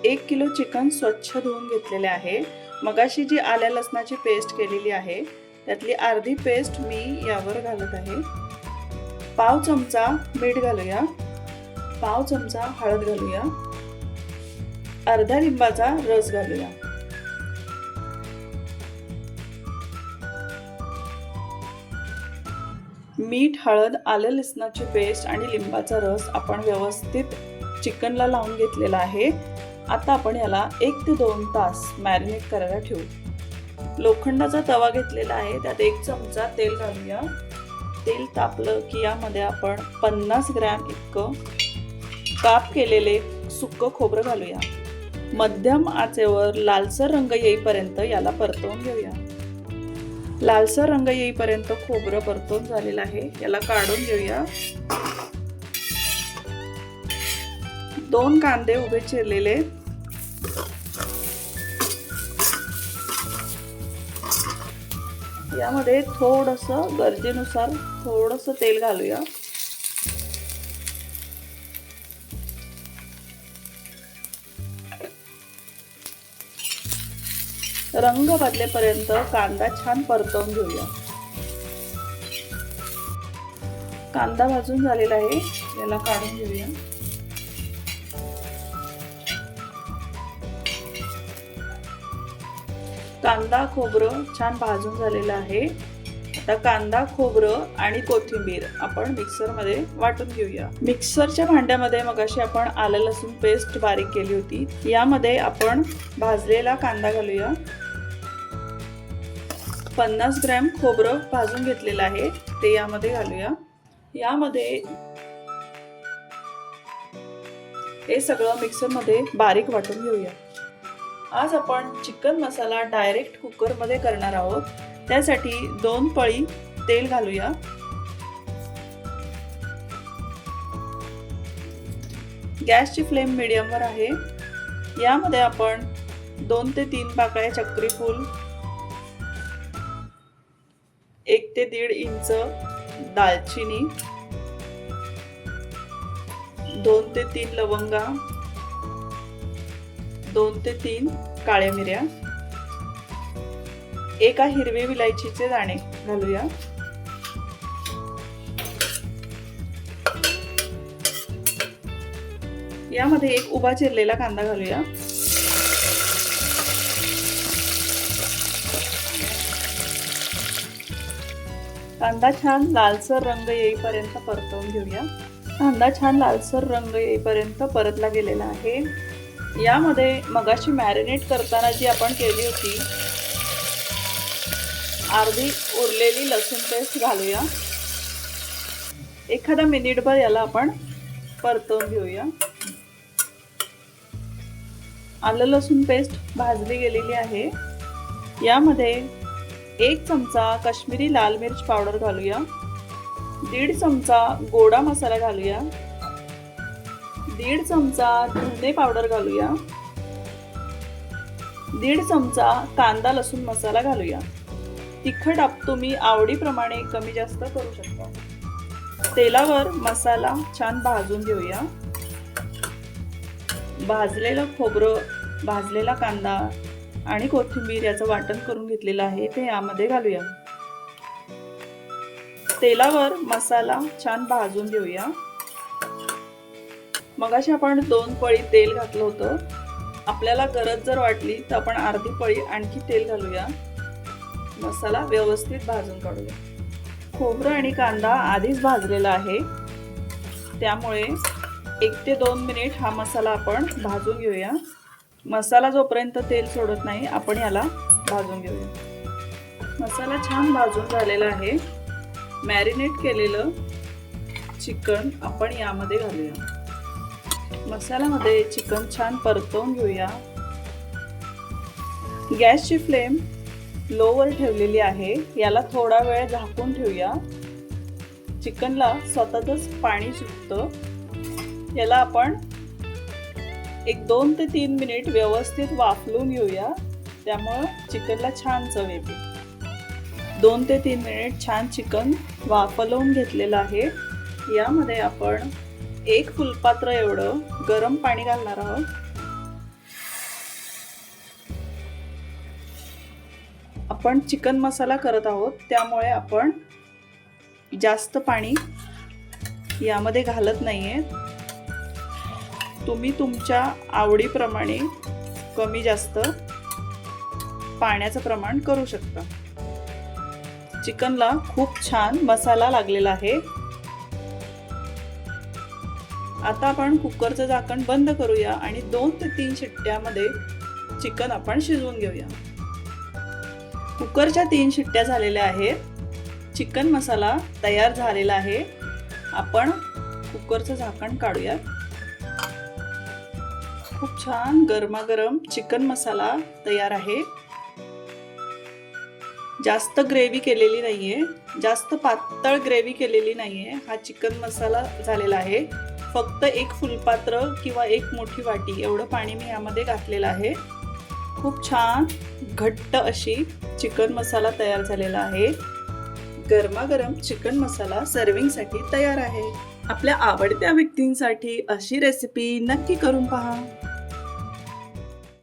1 kilo chicken स्वच्छ धुवून घेतलेले आहे। मगाशी जी आल्या लसणाची पेस्ट केलेली आहे त्यातली अर्धी पेस्ट मी यावर घालत आहे। पाव चमचा मीठ घालूया, पाव चमचा हळद घालूया, अर्धा लिंबाचा रस घालूया। मीठ, हळद, आलं लसणाची पेस्ट आणि लिंबाचा रस आपण व्यवस्थित चिकनला लावून घेतलेला आहे। आता आपण याला 1 ते 2 तास मॅरिनेट करायला ठेवू। लोखंडाचा तवा घेतलेला आहे, त्यात 1 चमचा तेल घालूया। तेल तापलं की यामध्ये आपण 50 ग्रॅम इतकं काप केलेले सुक्कं खोबरं घालूया। मध्यम आचेवर लालसर रंग येईपर्यंत याला परतवून घेऊया। लालसर रंग येईपर्यंत खोबरं परतवून झालेलं आहे, याला काढून घेऊया। 2 कांदे उभे चिरलेले, यामध्ये थोडंसं गरजेनुसार थोडंसं तेल घालूया। रंग बदलेपर्यंत कांदा छान परतवून घेऊया। कांदा भाजून झालेला आहे, याला काढून घेऊया। कांदा खोबरं छान भाजून झालेलं आहे। आता कांदा, खोबरं आणि कोथिंबीर आपण मिक्सरमध्ये वाटून घेऊया। मिक्सरच्या भांड्यामध्ये मगाशी आपण आलं लसूण पेस्ट बारीक केली होती, यामध्ये आपण भाजलेला कांदा घालूया। 50 ग्रॅम खोबरं भाजून घेतलेलं आहे ते यामध्ये घालूया। यामध्ये हे सगळं मिक्सरमध्ये बारीक वाटून घेऊया। आज आपण चिकन मसाला डायरेक्ट कुकरमध्ये करणार आहोत, त्यासाठी 2 पळी तेल घालूया। गॅसची फ्लेम मीडियमवर आहे। यामध्ये आपण 2 ते 3 पाकळ्या चक्री फूल, 1 ते 1.5 इंच दालचिनी, 2 ते 3 लवंगा, 2 ते 3 काळ्या मिऱ्या, 1 हिरवे विलायचीचे दाणे घालूया। यामध्ये 1 उभा चिरलेला कांदा घालूया। कांदा छान लालसर रंग येईपर्यंत परतवून घेऊया। कांदा छान लालसर रंग येईपर्यंत परतला गेलेला आहे। यामध्ये मगाशी मॅरिनेट करताना जी आपण केली होती अर्धी उरलेली लसूण पेस्ट घालूया। एखादा मिनिटभर याला आपण परतवून घेऊया। आलं लसूण पेस्ट भाजली गेलेली आहे। यामध्ये 1 चमचा काश्मीरी लाल मिर्च पावडर घालूया, 1.5 चमचा गोडा मसाला घालूया, 1.5 चमचा धने पावडर घालूया, 1.5 चमचा कांदा लसूण मसाला घालूया। तिखट तुम्ही आवडीप्रमाणे कमी जास्त करू शकता। तेलावर मसाला छान भाजून घेऊया। भाजलेलं खोबरं, भाजलेला कांदा आणि कोथिंबीर याचं वाटण करून घेतलेलं आहे ते यामध्ये घालूया। तेलावर मसाला छान भाजून घेऊया। मगाशी आपण 2 पळी तेल घातलं होतं, आपल्याला गरज जर वाटली तर आपण अर्धी पळी आणखी तेल घालूया। मसाला व्यवस्थित भाजून काढूया। खोबरं आणि कांदा आधीच भाजलेला आहे, त्यामुळे 1 ते 2 मिनिट हा मसाला आपण भाजून घेऊया। मसाला जोपर्यंत तेल सोडत नाही आपण याला भाजून घेऊया। मसाला छान भाजून झालेला आहे। मॅरिनेट केलेलं चिकन आपण यामध्ये घालूया। मसाल्यामध्ये चिकन छान परतवून घेऊया। गॅसची फ्लेम लोवर ठेवलेली आहे, याला थोडा वेळ झाकून ठेवूया। चिकनला स्वतःच पाणी सुटतं, याला आपण 2 ते 3 मिनिट व्यवस्थित वाफलून घेऊया, त्यामुळे चिकनला छान चव येते। 2 ते 3 मिनिट छान चिकन वाफलवून घेतलेलं आहे। यामध्ये आपण 1 फुलपात्र एवढं गरम पाणी घालणार आहोत। आपण चिकन मसाला करत आहोत, त्यामुळे आपण जास्त पाणी यामध्ये घालत नाहीये. तुम्ही तुमच्या आवडीप्रमाणे कमी जास्त पाण्याचं प्रमाण करू शकता. चिकनला खूप छान मसाला लागलेला आहे. आता आपण कुकरचं झाकण बंद करूया आणि 2 ते 3 शिट्ट्यामध्ये चिकन आपण शिजवून घेऊया. कुकरच्या 3 शिट्ट्या झालेल्या आहेत. चिकन मसाला तयार झालेला आहे. आपण कुकरचं झाकण काढूया. खूप छान गरमागरम चिकन मसाला तयार आहे. जास्त ग्रेव्ही केलेली नाहीये, जास्त पातळ ग्रेव्ही केलेली नाहीये. हा चिकन मसाला झालेला आहे. फक्त 1 फुलपात्र किंवा 1 मोठी वाटी एवढं पाणी मी यामध्ये घातलेलं आहे. खूप छान घट्ट अशी चिकन मसाला तयार झालेला आहे. गरमागरम चिकन मसाला सर्विंगसाठी तयार आहे. आपल्या आवडत्या व्यक्तींसाठी अशी रेसिपी नक्की करून पहा.